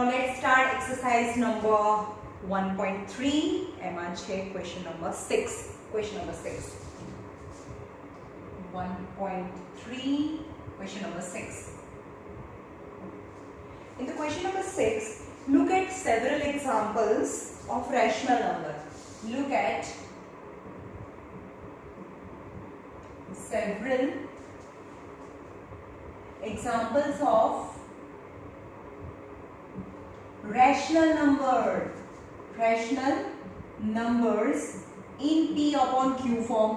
Now let's start exercise number 1.3. એમાં છે question number 6. Question number 6. 1.3, question number 6. In the question number 6, look at several examples of rational number. Look at several examples of rational numbers in P upon Q form.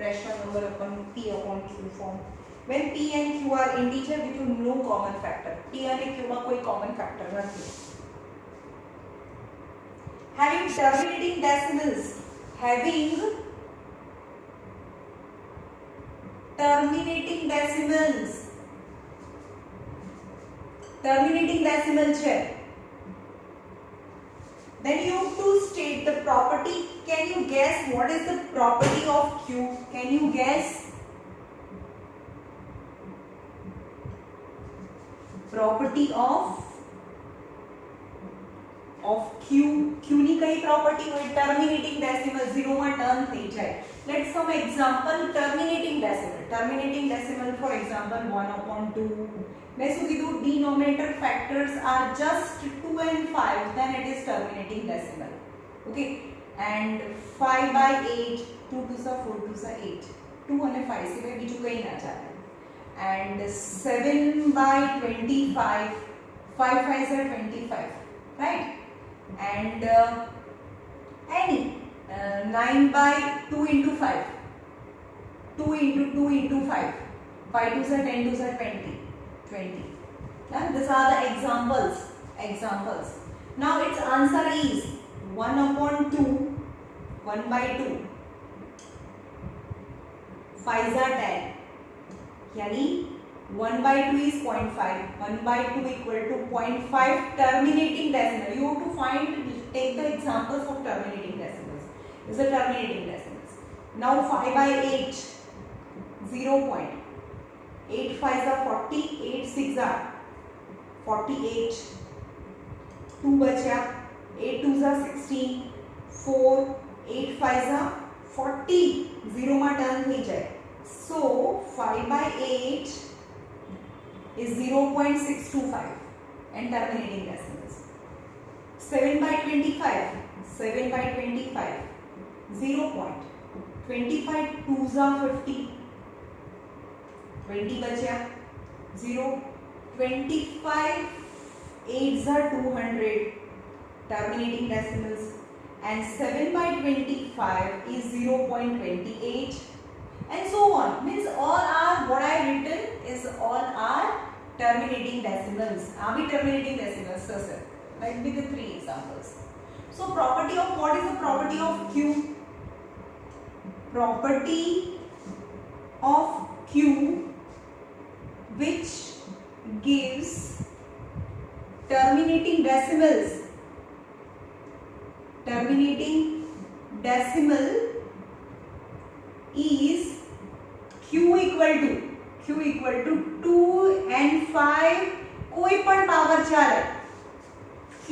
Rational number upon P upon Q form. When P and Q are integer with no common factor. P and Q માં કોઈ common factor નથી. Having terminating decimals. Terminating decimal છે. Then you have to state the property. Can you guess what is the property of Q? Can you guess? Property of Q. Q ની કઈ property હોય? Terminating decimal 0 માં turn થઈ જાય. Let's some example terminating decimal for example 1/2. मैं શું કીધું? Denominator factors are just 2 and 5, then it is terminating decimal. Okay, and 5/8, 2 2s are 4 2s are 8, 2 અને 5 સિવાય બીજું કંઈ ના ચાલે. And 7/25, 5 5s are 25, right? And any 9/2 into 5, 2 into 2 into 5, 5 2s are 10 2s are 20. These are the examples. Now its answer is 1/2, 1/2, 5s are 10. यानी 1/2 is 0.5, 1/2 equal to 0.5 terminating decimal. You have to take the examples of terminating decimals. These are terminating decimals. Now 5/8, 0. 8 5s are 40, 8 6s are 48, 2 बचा, 8 2s are 16, 4, 8 5s are 40, 0 માં turn થઈ જાય. So 5/8 is 0.625 and terminating decimals. 7/25, 0.25, 2s are 50, 20 बचा, 0, 25 8s are 200, terminating decimals, and 7/25 is 0.28, and so on. Means all are what I written is all are terminating decimals. Are terminating decimals, sir? Let me the 3 examples. So property of what is the property of Q? Property of Q which gives terminating decimal is Q equal to 2 and 5 કોઈ પણ power ચાલે. Q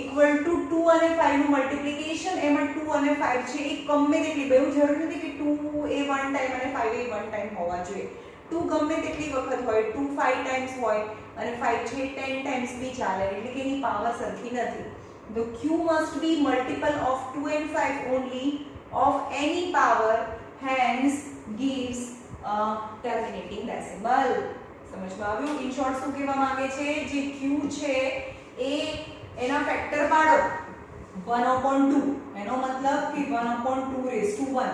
equal to 2 અને 5 નું multiplication, એમાં 2 અને 5 છે એ ગમે તેટલી, એવું જરૂરી નથી કે 2 એ 1 ટાઈમ અને 5 એ 1 ટાઈમ હોવા જોઈએ. 2 ગમે તેટલી વખત હોય, 2 5 ટાઈમ્સ હોય અને 5 છે 10 ટાઈમ્સ બી ચાલે, એટલે કે એની પાવર સરખી નથી. The Q must be multiple of 2 and 5 only of any power, hence gives a terminating decimal. સમજમાં આવ્યું? ઇન શોર્ટ શું કહેવા માંગે છે? જે Q છે એ એના ફેક્ટર પાડો 1/2, એનો મતલબ કે 1/2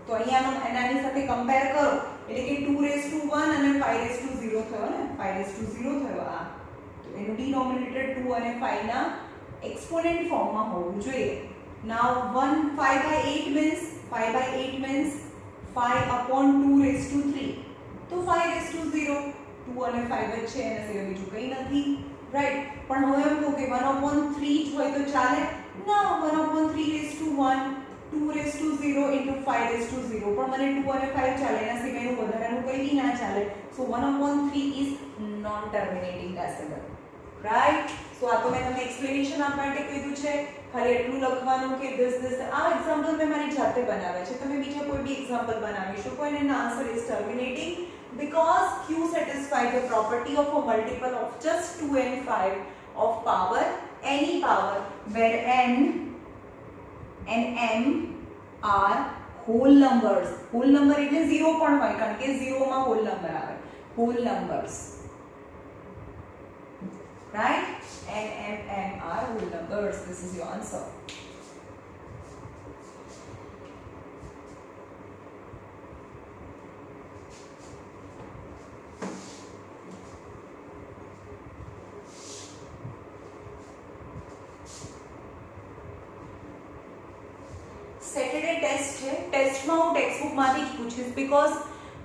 તો અહીંયા એનાની સાથે કમ્પેર કરો એટલે કે 2 અને 5 થયો ને, 5 થયો આ, તો એનું ડિનોમિનેટર 2 અને 5 ના એક્સપોનેન્ટ ફોર્મમાં હોવું જોઈએ. નાઉ 5/8 means 5/2 તો 5/0, 2 અને 5 જ છે, એના સિવાય બીજું કંઈ નથી, રાઈટ? પણ હવે એમ કહું કે 1/3 જ હોય તો ચાલે ના, 1/3 2 into 5 પણ મને 2 અને 5 ચાલે, એના સિવાયનું વધારાનું કંઈ બી ના ચાલે. So 1/3 is non-terminating decimal. Right. સો આ તો મેં તમને એક્સપ્લેનેશન આપવા માટે કીધું છે, ખાલી એટલું લખવાનું કે this આ એક્ઝામ્પલ મેં મારી જાતે બનાવ્યા છે, તમે બીજા કોઈ બી એક્ઝામ્પલ બનાવી શકો. and an answer is terminating because q satisfy the property of a multiple of just 2 and 5 of power any power where n and m are whole numbers. whole number એટલે 0 પણ હોય, કારણ કે 0 માં whole number આવે. whole numbers, right? and m are whole numbers. This is your answer. Saturday test છે. ટેસ્ટમાં હું ટેક્સ્ટ બુકમાંથી જ પૂછીશ બીકોઝ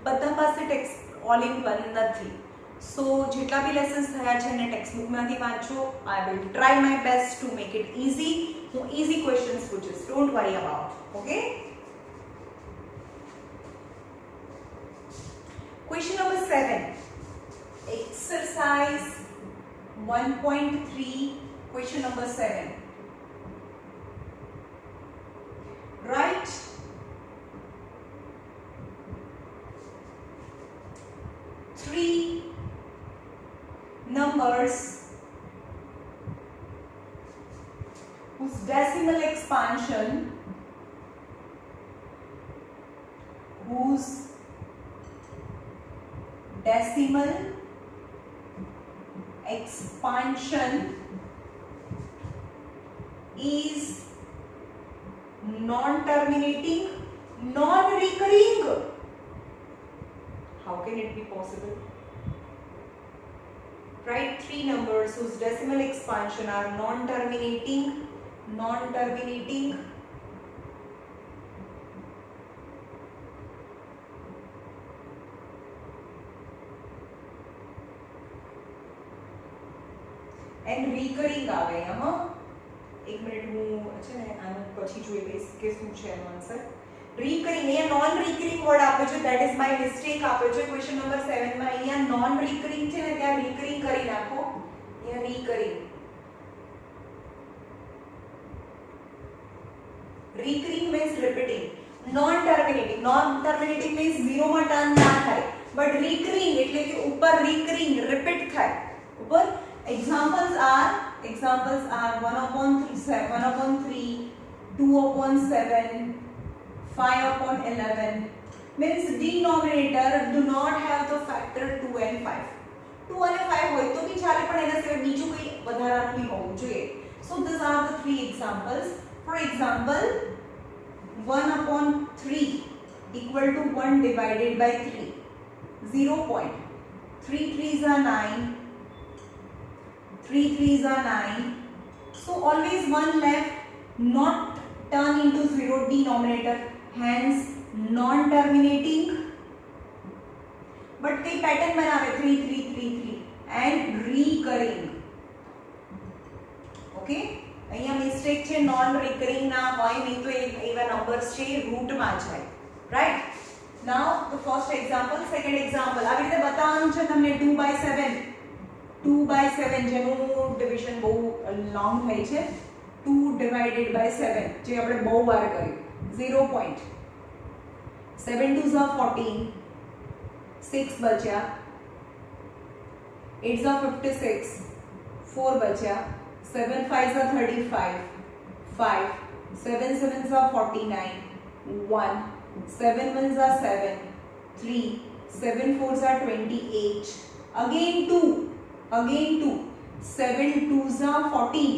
બધા પાસે ટેક્સ્ટ ઓલ ઇન વન નથી. સો જેટલા બી લેસન્સ થયા છે એને ટેક્સ્ટ બુકમાંથી વાંચો. I will try my best to make it easy. હું ઇઝી ક્વેશ્ચન્સ પૂછીશ, don't worry about. Okay. Question number 7, exercise 1.3, question number 7. Right? Three numbers whose decimal expansion is non-terminating, non-recurring. How can it be possible? Write 3 numbers whose decimal expansion are non-terminating, and recurring આવે. આમાં એક minute હું છે ને આનું પછી જોઈ લઈશ કે શું છે એનો આન્સર. રિકરિંગ, અહીંયા નોન રિકરિંગ વર્ડ આપ્યો છે, ધેટ ઇઝ માય મિસ્ટેક આપ્યો છે ક્વેશ્ચન નંબર 7 માં. અહીંયા નોન રિકરિંગ છે ને ત્યાં રિકરિંગ કરી નાખો. અહીંયા recurring means repeating. non terminating means 0 માં ટર્ન ના થાય, બટ રિકરિંગ એટલે કે ઉપર રિકરિંગ રિપીટ થાય ઉપર. examples are 1/3, 2/7, 5/11. means denominator do not have the factor 2 and 5. 2 અને 5 હોય તો બી ચાલે, પણ એના સિવાય બીજું કંઈ વધારાનું બી હોવું જોઈએ. so these are the 3 examples. for example, 1/3 equal to 1 divided by 3, 0. 3 3s are 9, 3 3s are 9. so always 1 left, not turn into 0 denominator, hence non terminating. but kei pattern banave 3 3 3 3 and recurring. okay, અહીંયા mistake છે, non recurring ના હોય, નહીં તો એવા numbers છે route માં જાય. Right. Now the first example. Second example આવી રીતે બતાવવાનું છે તમને. 2/7 જેનું ડિવિઝન બહુ લોંગ થાય છે. 2 divided by 7 જે આપણે બહુ વાર કર્યું. 0. 7 2s are 14, 6 બચ્યા. 8s are 56, 4 બચ્યા. 7 5s are 35, 5. 7 7s are 49, 1. 7 1s are 7, 3. 7 4s are 28. Again 2. 7 2s are 14.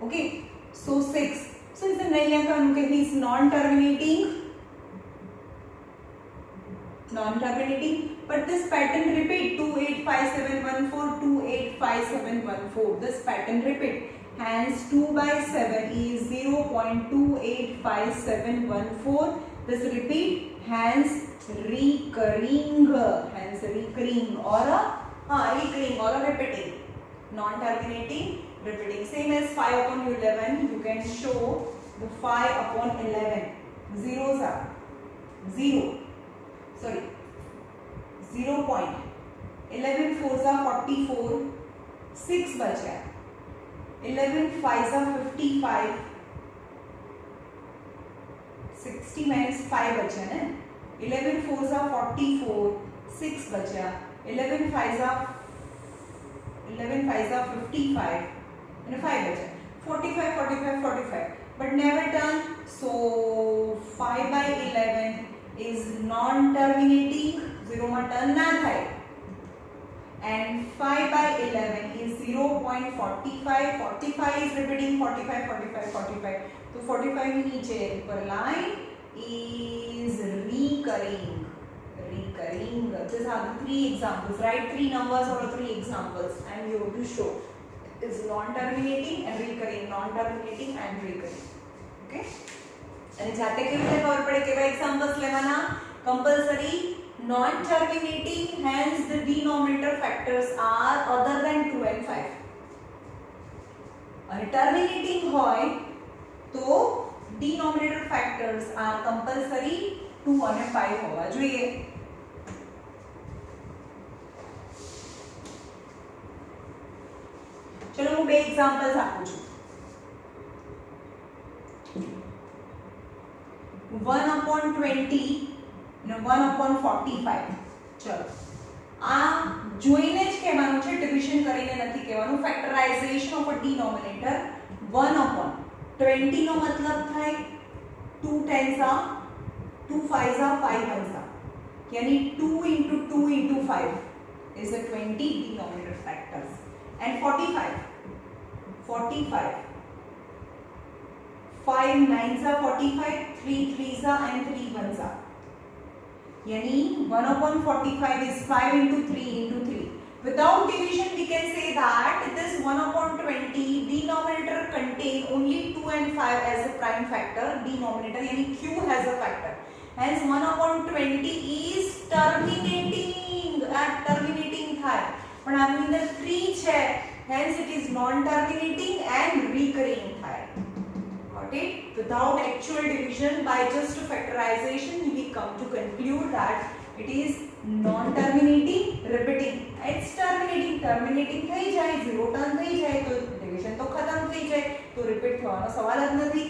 okay, so 6. so is the naiyankan okay, he is non terminating, but this pattern repeat. 2 8 5 7 1 4, 2 8 5 7 1 4. this pattern repeat, hence 2/7 is 0.285714. this repeat, hence recurring or a repeating. non terminating, repeating. Same as 5/11, you can show the 5/11. zeros are 0. 0. 11 4s are 44, 6 बचा, 11 5 55, 60 minus 5 बचा ना, 11 4 44, 6 बचा, 11 5 55 and 5 बचा, 45 45 45, but never done. So 5 by 11 is non-terminating, 0 માં turn ના થાય, and 5 by 11 is 0.45, 45 is repeating, 45 45 45, so 45 ની નીચે ઉપર line is recurring. These are the 3 examples. Write 3 numbers or 3 examples and you have to show is non-terminating and recurring, non-terminating and recurring. Okay, અને જાતે કેવી રીતે ખબર પડે કેવા એક્ઝામ્પલ્સ લેવાના? Compulsory, non-terminating, hence the denominator factors are other than 2 and 5. અને terminating હોય તો denominator factors are compulsory 2 અને 5 હોવા જોઈએ. ચલો હું બે એક્ઝામ્પલ્સ આપું છું. 1/20 અને 1/45. ચલો આ જોઈને જ કહેવાનું છે, ડિવિઝન કરીને નથી કહેવાનું. ફેક્ટરાઇઝેશન ઓફ અ ડિનોમિનેટર 1/20 નો મતલબ થાય 2 10s are 2 5s are 5 1s are, यानी 2 into 2 into 5 is the 20 denominator factors. And 45 5 9s are 45, 3 3s are and 3 1s are, यानी 1/45 is 5 into 3 into 3. Without division we can say that this 1/20 denominator contain only 2 and 5 as a prime factor, denominator यानी q has a factor, hence 1/20 is terminating થાય, પણ આની અંદર 3 છે, hence it is non-terminating and recurring થાય. Got it? Without actual division, by just factorization we come to conclude that it is non-terminating, repeating. It's terminating થઈ જાય, 0 turn થઈ જાય તો division તો ખતમ થઈ જાય, તો repeat થવાનો સવાલ જ નથી.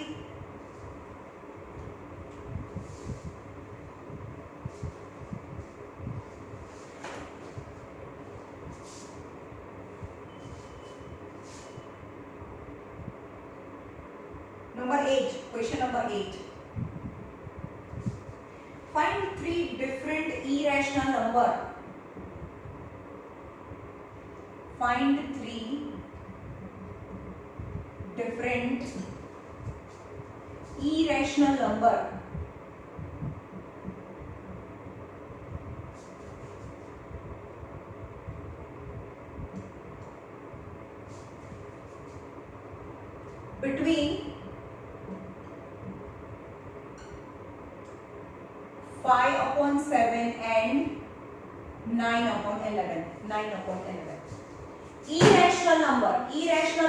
Number 8, question number 8. Find 3 different irrational number. Find 3 different irrational number. Between 5/7 and 9/11. Irrational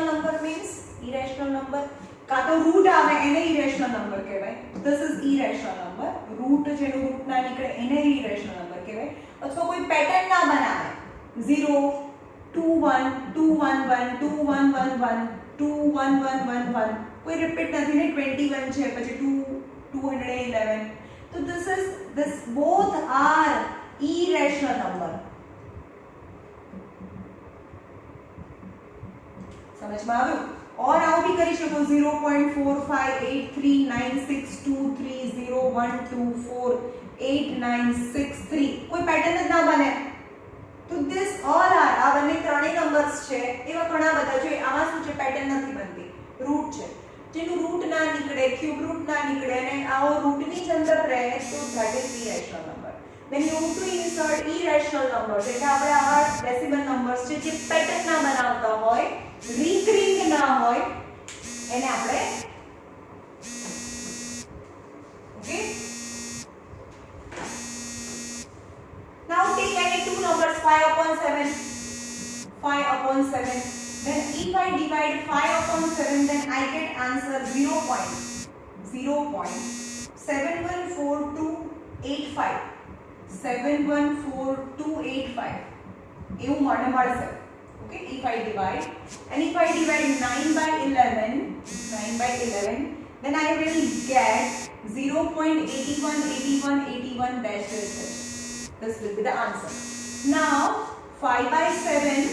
number means irrational number का तो रूट આવે એને irrational number કહેવાય. This is irrational number. Root જેનું રૂટ ના નીકળે એને irrational number કહેવાય. અથવા કોઈ પેટર્ન ના બનાવે 0 2 1 2 1 1 2 1 1 1 2 1 1 1 1 કોઈ રિપીટ નથી ને 21 છે પછી 2 211. So this both are irrational number. समझ में આવ્યું? और આવું भी કરી શકો 0.4583962301248963 કોઈ પેટર્ન જ ના બને. તો this all are આ બંને ત્રણેય નંબર્સ છે એવા ઘણા બધા જો આમાં શું છે પેટર્ન નથી બનતી, રૂટ છે જેનું રૂટ ના નીકળે, ક્યુબ રૂટ ના નીકળે અને આવો રૂટની જ અંદર રહે તો that is irrational number. Then you have to insert irrational numbers એટલે આપણે આવા ડેસિમલ નંબર્સ છે જે પેટર્ન ના બનાવતા હોય, રિકરિંગ ના હોય એને આપણે okay. Now take any two numbers 5/7. Then if I divide 5/7 then I get answer 0.714285 એવું મને મળશે. Okay, if I divide, and if I divide 9 by 11, then I will get 0.818181 dash dash dash. This will be the answer. Now 5 by 7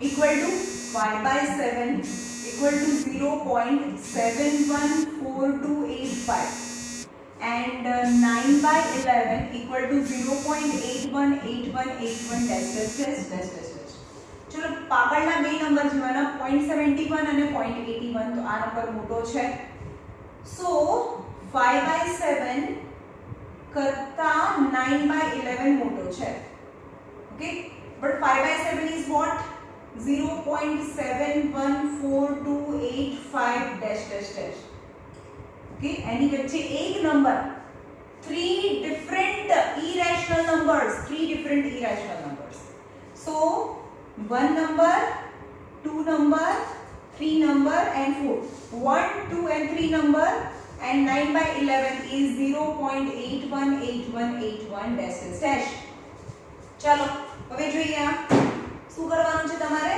equal to 0.714285, and 9 by 11 equal to 0.818181 dash dash dash dash dash dash. चलो पागळना બે number જોવાના 0.71 અને 0.81, તો આ number મોટો છે. So 5 by 7 કરતા 9 by 11 મોટો છે. Okay, but 5 by 7 is what? 0.714285 dash dash dash. Okay, એની વચ્ચે એક number, three different irrational numbers. So 1 number, 2 number, 3 number and 4. 1, 2 and 3 number, and 9 by 11 is 0.818181 dash dash dash. ચાલો હવે જોઈએ શું કરવાનું છે તમારે,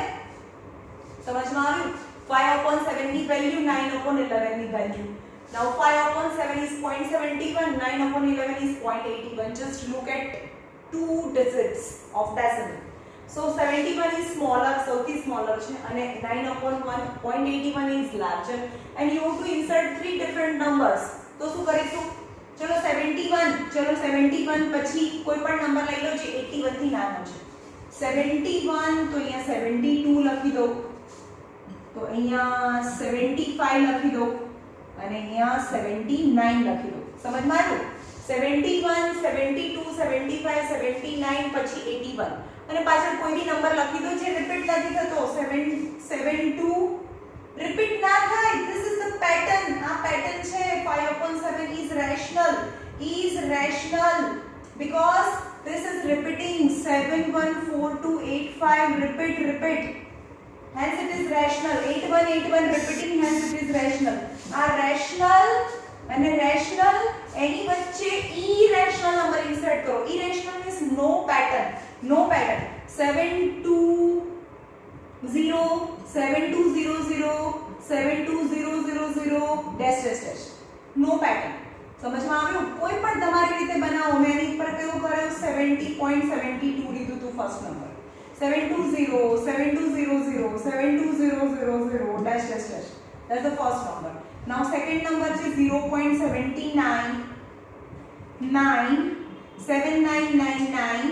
સમજમાં આવ્યું? 5/7 ની વેલ્યુ, 9/11 ની value. Now 5/7 is 0.71, 9/11 is 0.81. Just look at two digits of decimal. So 71 is smaller, સૌથી smaller છે, અને 9/1 0.81 is larger, and you have to insert three different numbers. તો શું કરીશું? ચલો 71 પછી કોઈ પણ નંબર લઈ લો જે 81 થી નાનો છે. 71 તો અહીંયા 72 લખી દો, તો અહીંયા 75 લખી દો, અને અહીંયા 79 લખી દો. સમજમાં આવ્યું? 71 72 75 79 પછી 81, અને પાછળ કોઈ બી નંબર લખી દો જે રિપીટ નથી થતો. 772 રિપીટ ના થાય. This is the pattern. આ પેટર્ન છે. 5/7 is rational because this is repeating. 714285 repeat, hence it is rational. 8181 repeating, hence it is rational. આ rational અને rational એની વચ્ચે irrational નંબર ઇન્સર્ટ કરો. irrational means no pattern. 7200 7200 dash dash dash. No pattern. સમજમાં આવ્યું? કોઈ પણ તમારી રીતે બનાવો. મેં એની પર કેવું કર્યું? 70.72 લીધું હતું first number. 720 7200 7200 dash dash dash. That's the first number. Now second number is 0.79 9 7999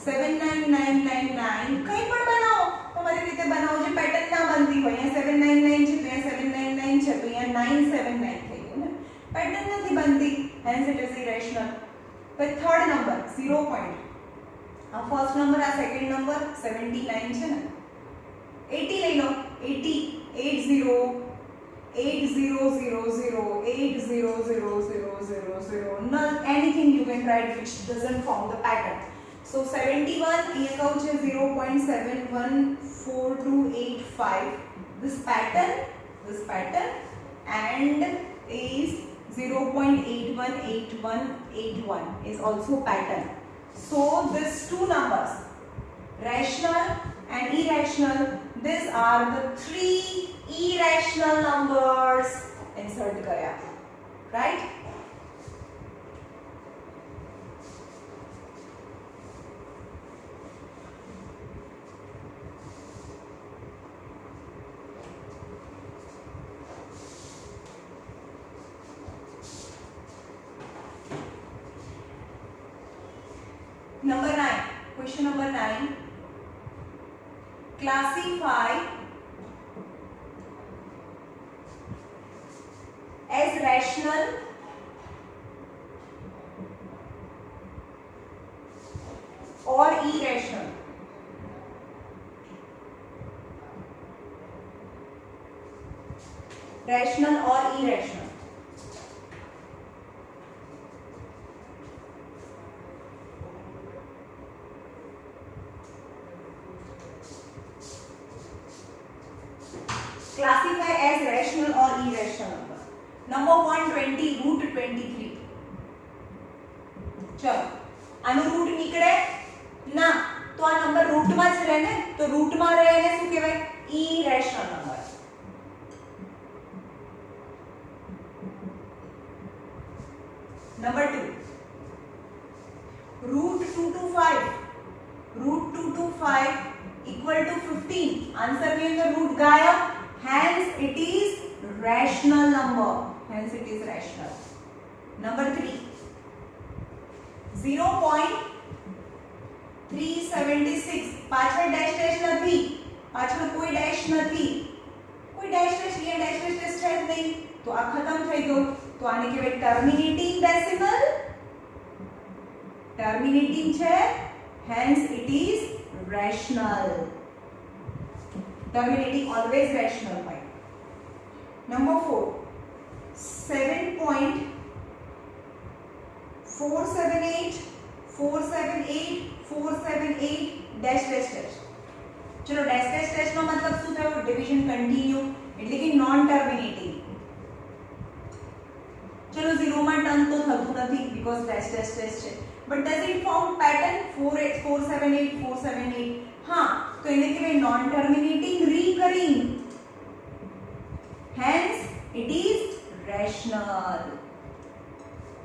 79999. કઈ પણ બનાવો, તમારી રીતે બનાવો જે પેટર્ન ના બનતી હોય. અહીંયા 799 છે, તો અહીંયા 799 છે, તો અહીંયા 979 થઈ ગયું ને. પેટર્ન નથી બનતી, hence it is irrational. But third number 0. આ ફર્સ્ટ નંબર, આ સેકન્ડ નંબર 79 છે ને. 80 લઈ લો. 80 80 anything you can write which doesn't form the pattern. So 71 here comes 0.714285. This pattern and is 0.818181 is also pattern. So these two numbers, rational and irrational, these are the three irrational numbers. Insert karya, right? Number 9. Question number 9. Classify as rational or irrational. Rational or irrational. Classify as rational or irrational number. Number 120 root 23. ચલો આનું route નીકળે ના, તો આ number route રૂટમાં જ રહે ને, તો રૂટમાં રહે એને શું કહેવાય? Irrational number. Number 2, root 2 to 5 equal to 15. Answer के अंदर रूट गायब, hence it is rational number. Number 3, 0.376 પાછળ ડેશ નથી, પાછળ કોઈ ડેશ નથી, કોઈ ડેશ અહીંયા ડેશ છે જ નહીં, તો આ ખતમ થઈ ગયો. તો આને કહેવાય ટર્મિનેટિંગ ડેસિમલ. ટર્મિનેટિંગ છે, hence it is rational. Terminating always rational by. Number 4, 7.478 dash dash dash. चलो dash dash dash નો મતલબ શું થયો? ડિવિઝન કન્ટિન્યુ એટલે કે નોન ટર્મિનેટિંગ. चलो 0 માં ટર્ન તો થતું નથી બીકોઝ dash dash dash છે. But does it form pattern 478? हाँ, तो इन्हें कहें non terminating recurring, hence it is rational.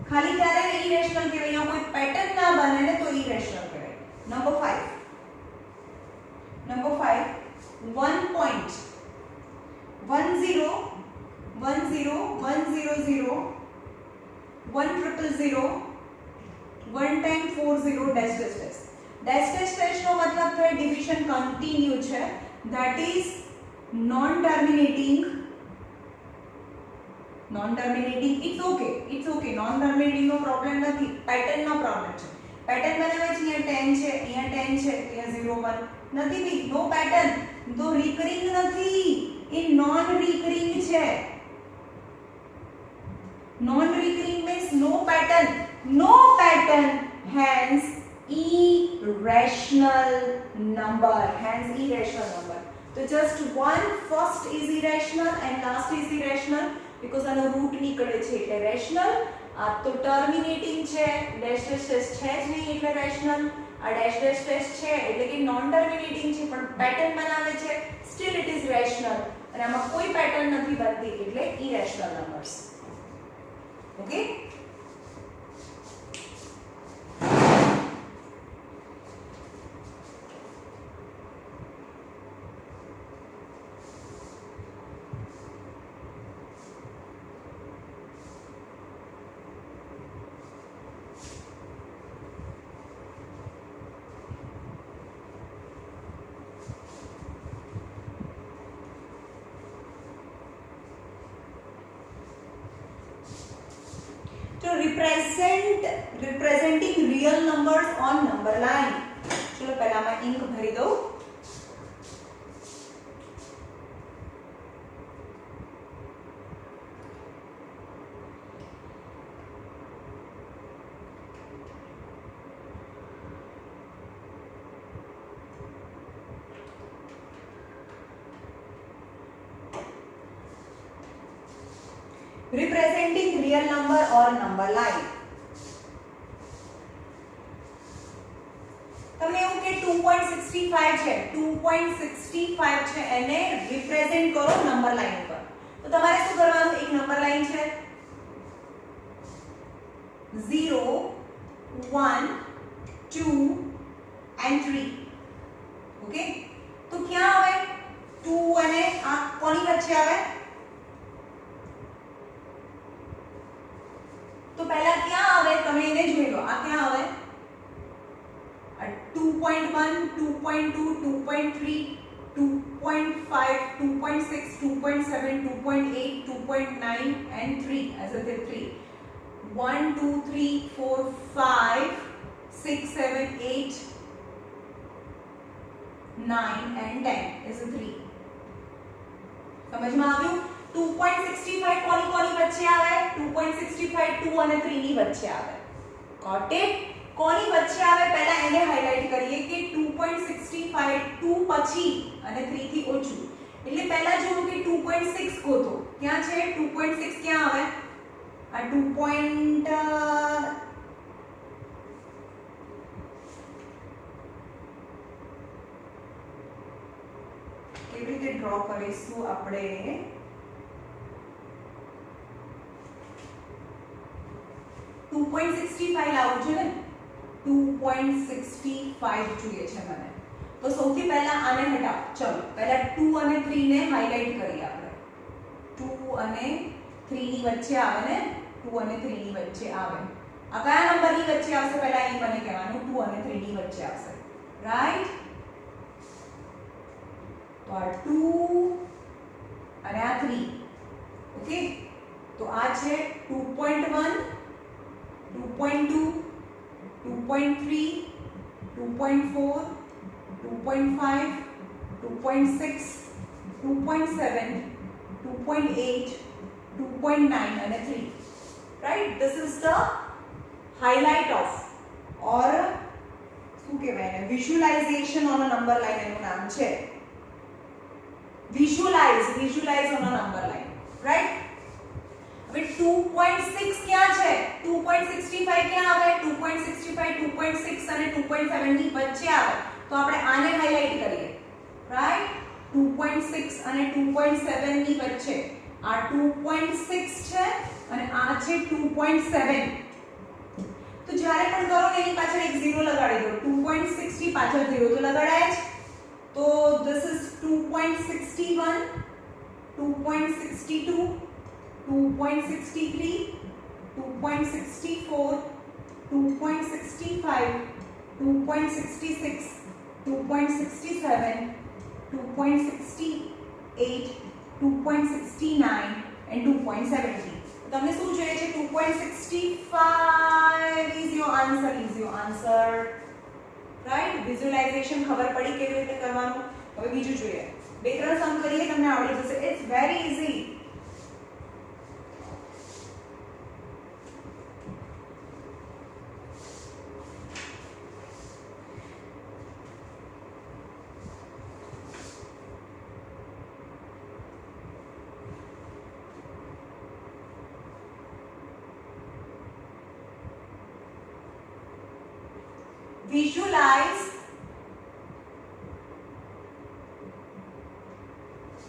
खाली क्यारे इरेशनल कहेवाय? यहाँ कोई पैटर्न ना बने ने तो irrational कहेवाय. Number 5, 1 time 40 dash dash dash. Dash dash dash નો મતલબ થાય ડિવિઝન કન્ટિન્યુ છે, that is non terminating. It's okay, non terminating no problem નથી, પેટર્ન નો પ્રોબ્લેમ છે. પેટર્ન બનાવે છે, અહીંયા 10 છે, અહીંયા 10 છે, અહીંયા 0 1 નથી બી, નો પેટર્ન, તો રિકરિંગ નથી, એ નોન રિકરિંગ છે. non recurring means no pattern, hence irrational number. So just one first is irrational and last is irrational because આનો રૂટ નીકળે છે એટલે રેશનલ. આ તો ટર્મિનેટિંગ છે, ડેશ ડેશ ડેશ છે જ નહીં એટલે રેશનલ. આ ડેશ ડેશ ડેશ છે એટલે કે નોન ટર્મિનેટિંગ છે પણ પેટર્ન બનાવે છે, સ્ટીલ ઇટ ઇઝ રેશનલ. અને આમાં કોઈ પેટર્ન નથી બનતી એટલે irrational numbers. Okay? So representing real numbers on number line. चलो पहला मैं इंक भरी दो. Representing real number or number line. તમને એવું કે 2.65 છે, 2.65 છે એને રિપ્રેઝન્ટ કરો નંબર લાઈન ઉપર. તો તમારે શું કરવાનું? એક નંબર લાઈન છે 0 1 2 and 3. ઓકે, તો ક્યાં આવે? 2 અને આ કોની વચ્ચે આવે? तो पहला क्या आवे? તમે એને જોઈ લો. આ ક્યાં આવે? 2.1 2.2 2.3 2.5 2.6 2.7 2.8 2.9 and 3 as a 3. 1 2 3 4 5 6 7 8 9 and 10 is a 3. समझ में આવ્યું? 2.65 કોની વચ્ચે આવે? 2.65 2 અને 3 ની વચ્ચે આવે. Got it? કોની વચ્ચે આવે પહેલા એને હાઇલાઇટ કરીએ કે 2.65 2 પછી અને 3 થી ઓછું. એટલે પહેલા જોવું કે 2.6 ગોતો. ક્યાં છે 2.6? ક્યાં આવે? આ 2. કેવી રીતે ડ્રો કરીશું આપણે 2.65 લાવવું છે ને 2.65 જોઈએ છે મને તો સૌથી પહેલા આને હટાવો ચલો પહેલા 2 અને 3 ને હાઇલાઇટ કરીએ આપણે 2 અને 3 ની વચ્ચે આવે ને 2 અને 3 ની વચ્ચે આવે આ કયા નંબરની વચ્ચે આવશે પહેલા એ મને કહેવાનું 2 અને 3 ની વચ્ચે આવશે રાઈટ તો આ 2 અને આ 3 ઓકે તો આ છે 2.1 2.2 2.3 2.4 2.5 2.6 2.7 2.8 2.9 and 3 right this is the highlight of or શું કહેવાય ને visualization on a number line એનું નામ છે visualize on a number line right હવે 2.6 ક્યાં છે 2.65 ક્યાં આવે 2.65 2.6 અને 2.7 ની વચ્ચે આવે તો આપણે આને હાઇલાઇટ કરીએ રાઈટ 2.6 અને 2.7 ની વચ્ચે આ 2.6 છે અને આ છે 2.7 તો જ્યારે પણ કરો ને એની પાછળ એક 0 લગાડી દો 2.6 ની પાછળ 0 તો લગાડાય જ તો this is 2.61 2.62 2.63 2.64 2.65 2.66 2.67 2.68 2.69 and 2.70 તમને શું જોઈએ છે 2.65 is your answer right visualization ખબર પડી કેવી રીતે કરવાનું હવે બીજું જોઈએ બે ત્રણ સમ કરીએ તમને આવડી જશે it's very easy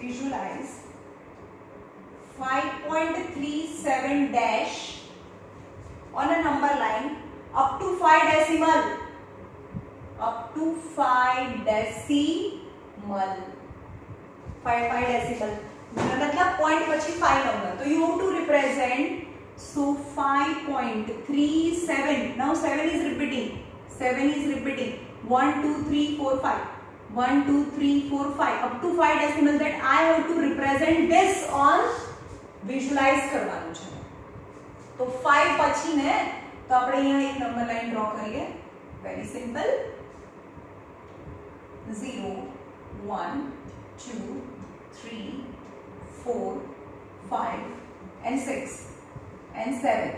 visualize 5.37 dash on a number line up to 5 decimal 5 decimal मतलब point પછી 5 number so you have to represent so 5.37 now 7 is repeating 1 2 3 4 5 1 2 3 4 5 up to 5 decimal that I have to represent this on visualize કરવાનું છે તો 5 પછી ને તો આપણે અહીંયા એક નંબર લાઈન ડ્રો કરીએ very simple 0 1 2 3 4 5 and 6 and 7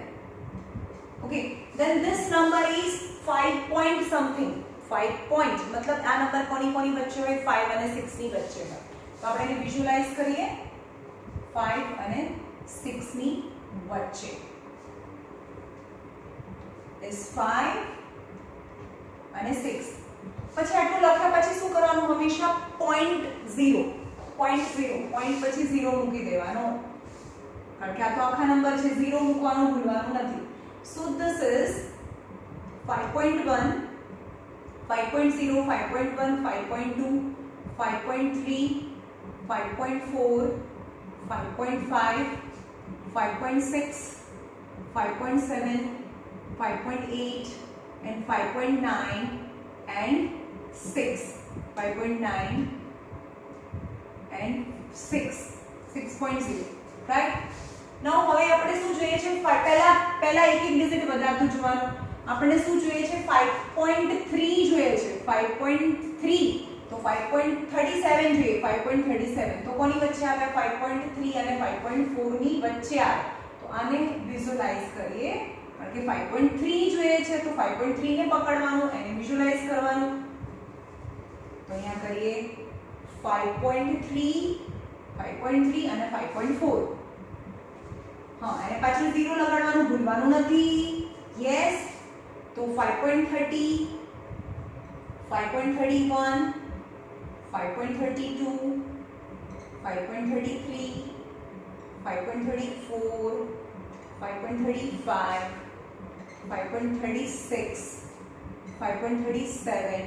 okay then this number is 5 point something 5 point मतलब આ નંબર કોની વચ્ચે હોય 5 અને 6 ની વચ્ચે હોય તો આપણે એને વિઝ્યુલાઇઝ કરીએ 5 અને 6 ની વચ્ચે is 5 અને 6 પછી આટલું લખ્યા પછી શું કરવાનું હંમેશા point 0 point પછી 0 મૂકી દેવાનો કારણ કે આ તો આખા નંબર છે 0 મૂકવાનું ભૂલવાનું નથી so this is 5.1 5.0 5.1 5.2 5.3 5.4 5.5 5.6 5.7 5.8 and 5.9 and 6 5.9 and 6.0 right now હવે આપણે શું જોઈએ છે પહેલા એક ડિજિટ વધારતું જોવાનું આપણે શું જોઈએ છે 5.3 જોઈએ છે 5.3 તો 5.37 જોઈએ 5.37 તો કોની વચ્ચે આવે 5.3 અને 5.4 ની વચ્ચે આવે તો આને વિઝ્યુલાઇઝ કરીએ કારણ કે 5.3 જોઈએ છે તો 5.3 ને પકડવાનું એને વિઝ્યુલાઇઝ કરવાનું તો અહીંયા કરીએ 5.3 અને 5.4 હા અને પાછું 0 લગાડવાનું ભૂલવાનું નથી યસ તો 5.30 5.31 5.32 5.33, 5.34, 5.35, 5.36, 5.37,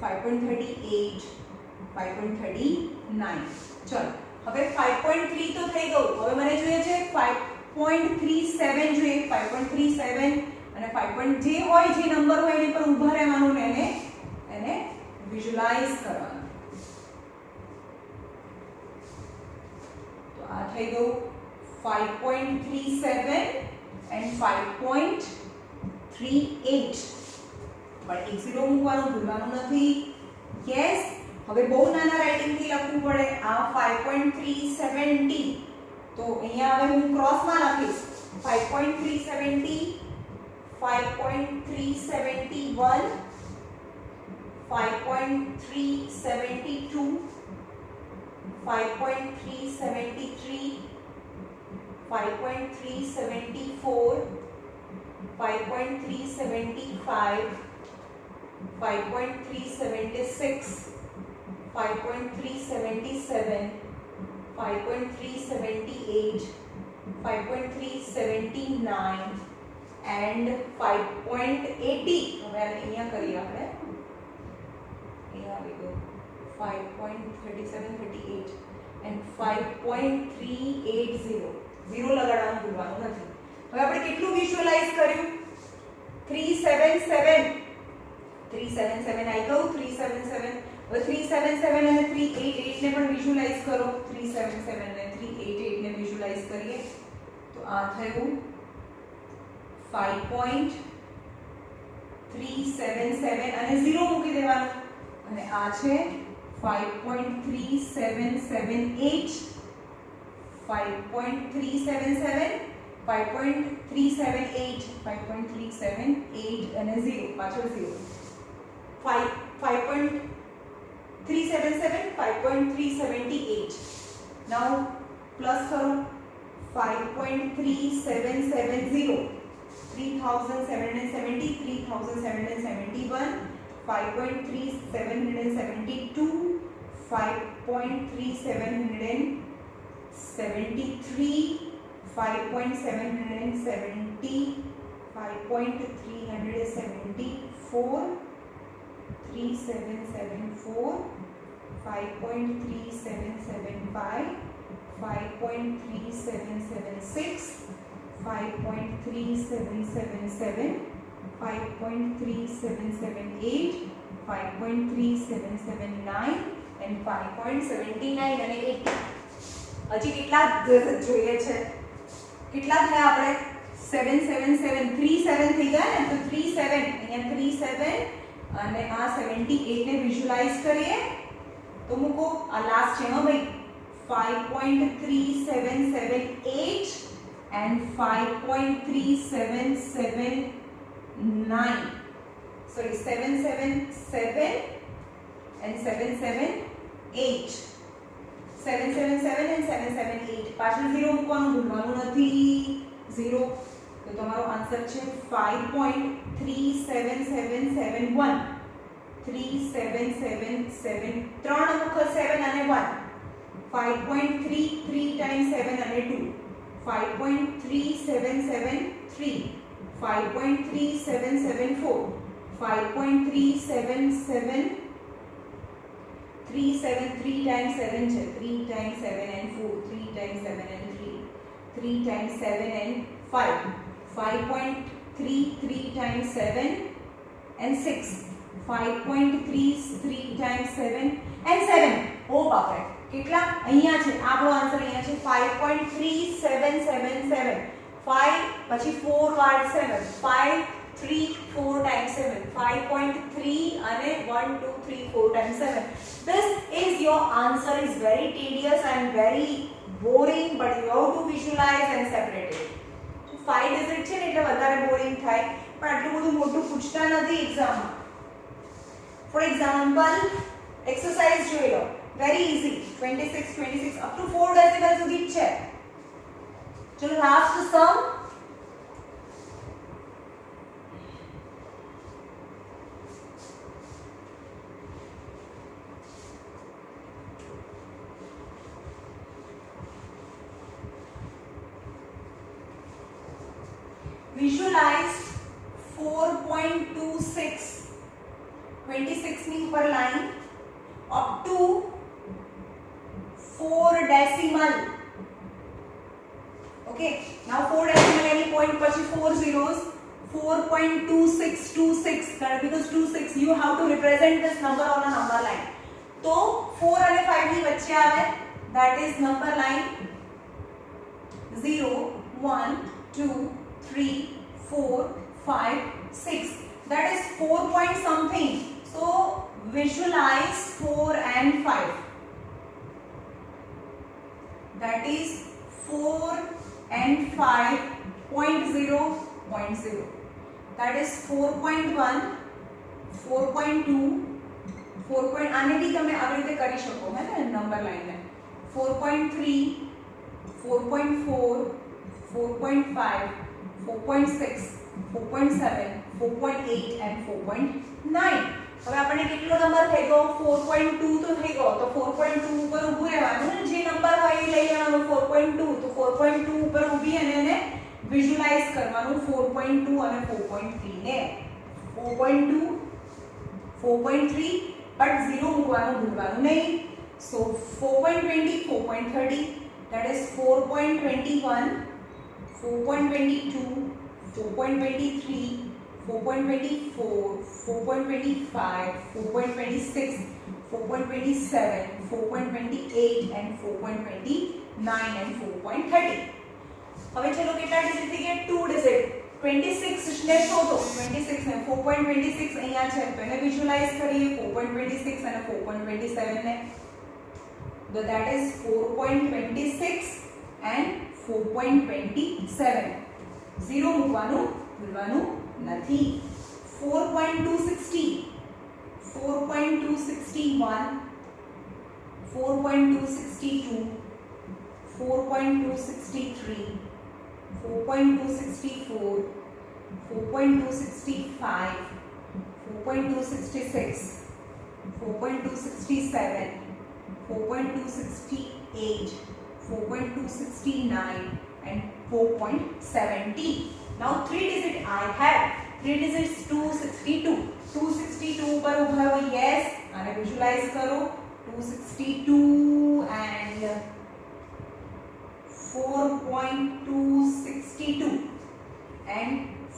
5.38, 5.39. ચલો હવે 5.3 તો થઈ ગયું. હવે મને જોઈએ છે 5.37 જોઈએ. 5.37 અને 5. જે હોય જે નંબર હોય એની પર ઊભા રહેવાનું ને એને વિઝ્યુલાઇઝ કરવાનું. તો આ થઈ ગયું 5.37 and 5.38. પણ એક ઝીરો મૂકવાનું ભૂલવાનું નથી. યસ. હવે બહુ નાના રાઇટિંગ થી લખવું પડે. આ 5.370 તો અહીંયા હવે હું ક્રોસમાં લખીશ 5.370, 5.371, 5.372, 5.373, 5.374, 5.375, 5.376, 5.377, 5.378, 5.379 and 5.80. હવે અહીંયા કરીએ આપણે. અહીંયા આવી ગયો 5.37, 38 and 5.380. ઝીરો લગાડવાનું ભૂલવાનું નથી. હવે આપણે કેટલું વિઝ્યુઅલાઇઝ કર્યું? 377. 377 આવી ગયું. 377. હવે 377 અને 388 ને પણ વિઝ્યુઅલાઇઝ કરો. 377 અને 388 ને વિઝ્યુઅલાઇઝ કરીએ તો આ થયું 5.377 અને 0 મૂકી દેવાનું. અને આ છે 5.3778, 5.377, 5.378, 5.378 અને 0 પાછળ 0. 5.377, 5.378. Now plus करो 5.3770, 3,770, 3,771, 5.3772, 5.3773, 5.770, 5.374, 3774, 5.3775, 5.3776, 5.3777, 5.3778, 5.3779 and 5.79 અને 80. હજી કેટલા જોઈએ છે? કેટલા થયા આપણે? 777, 37 થઈ ગયા ને? તો 37 અહીંયા 37 અને આ 78 ને વિઝ્યુઅલાઇઝ કરીએ તો મૂકો. આ લાસ્ટ છે હો ભાઈ. 5.3778 and 5.3779. Sorry, 777 and 778. 777 and 778. પાછળ 0 મૂકવાનું ભૂલવાનું નથી. 0. તો તમારો આન્સર છે 5.37771. 37773 વખત 7 અને 1. 5.33 times 7 અને 2. 5.3773, 5.3774, 5.377, 373 times 7 છે. 3 times 7 and 4, 3 times 7 and 3, 3 times 7 and 5, 5.33 times 7 and 6, 5.33 times 7 and 7. ઓ બાપરે, કેટલા અહીંયા છે? આપણો આન્સર અહીંયા છે 5.3777. 5 પછી 4 વાળ 7, 5 3 4 times 7, 5.3 અને 1 2 3 4 times 7. This is your answer. Is very tedious and very boring, but you have to visualize and separate it. 5 digit છે ને એટલે વધારે બોરિંગ થાય, પણ આટલું બધું મોટું પૂછતા નથી એક્ઝામમાં. ફોર એક્ઝામ્પલ એક્સરસાઇઝ જોઈ લો. Very easy. 26, 26 up to 4 decibel સુધી જ છે. ચલો લાસ્ટ સમ. visualize 4.26 26 ની ઉપર line up to 4 decimal. Okay, now 4 decimal any point પછી 4 zeros, 4.2626 because 26 you have to represent this number on a number line. तो 4 અને 5 ની વચ્ચે આવે, that is number line 0 1 2 3 4 5 6, that is 4 point something. So visualize 4 and 5, that is 4 and 5 0.0 0.0, that is 4.1 4.2 4. આને બી તમે આવી રીતે કરી શકો હે ને નંબર લાઈનને 4.3 4.4 4.5 4.6 4.7 4.8 and 4.9. હવે આપણે કેટલો નંબર થઈ ગયો 4.2 તો થઈ ગયો, તો 4.2 ઉપર ઊભું રહેવાનું ને જે નંબર હોય એ લઈ લેવાનું 4.2, તો 4.2 ઉપર ઊભી અને એને વિઝ્યુલાઇઝ કરવાનું 4.2 અને 4.3 ને 4.2 4.3 બટ 0 મૂકવાનું ભૂલવાનું નહીં. સો 4.20 4.30, that is 4.21 4.22 4.23 4.24 4.25 4.26 4.27 4.28 and 4.29 and 4.30. હવે ચલો કેટલા ડિજિટ થઈ ગયા 2 ડિજિટ 26 ને શોધો 26 ને 4.26 અહીંયા છે તો એને વિઝ્યુલાઇઝ કરીએ 4.26 અને 4.27 ને, so that is 4.26 and 4.27. 0 મૂકવાનું ભૂલવાનું નથી. 4.260 4.261 4.262 4.263 4.264 4.265 4.266 4.267 4.268 4.269 and 4.70. Now 3 digit I have 3 digits 262 262 पर उभा हो yes आने visualize करो 262 and 4.262 and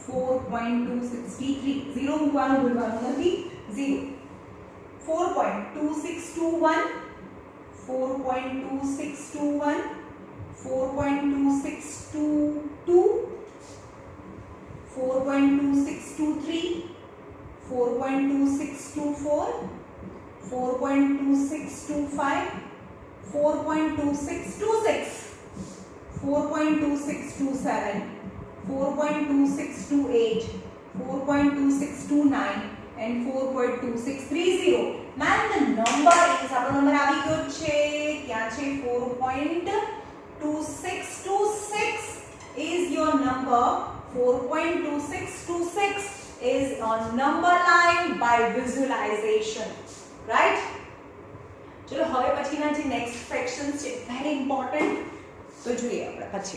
4.263. 0 મૂકવાનું ભૂલવાનું નથી 0. 4.2621 4.2621 4.2622 4.2623 4.2624 4.2625 4.2626 4.2627 4.2628 4.2629 and 4.2630. Man, the number is આપણો નંબર આવી ગયો છે ક્યાં છે 4.2626 is your number. 4.2626 is on number line by visualization, right? ચલો હવે પછીના જે નેક્સ્ટ ફ્રેક્શન્સ છે વેરી ઇમ્પોર્ટન્ટ તો જોઈએ આપણે પછી.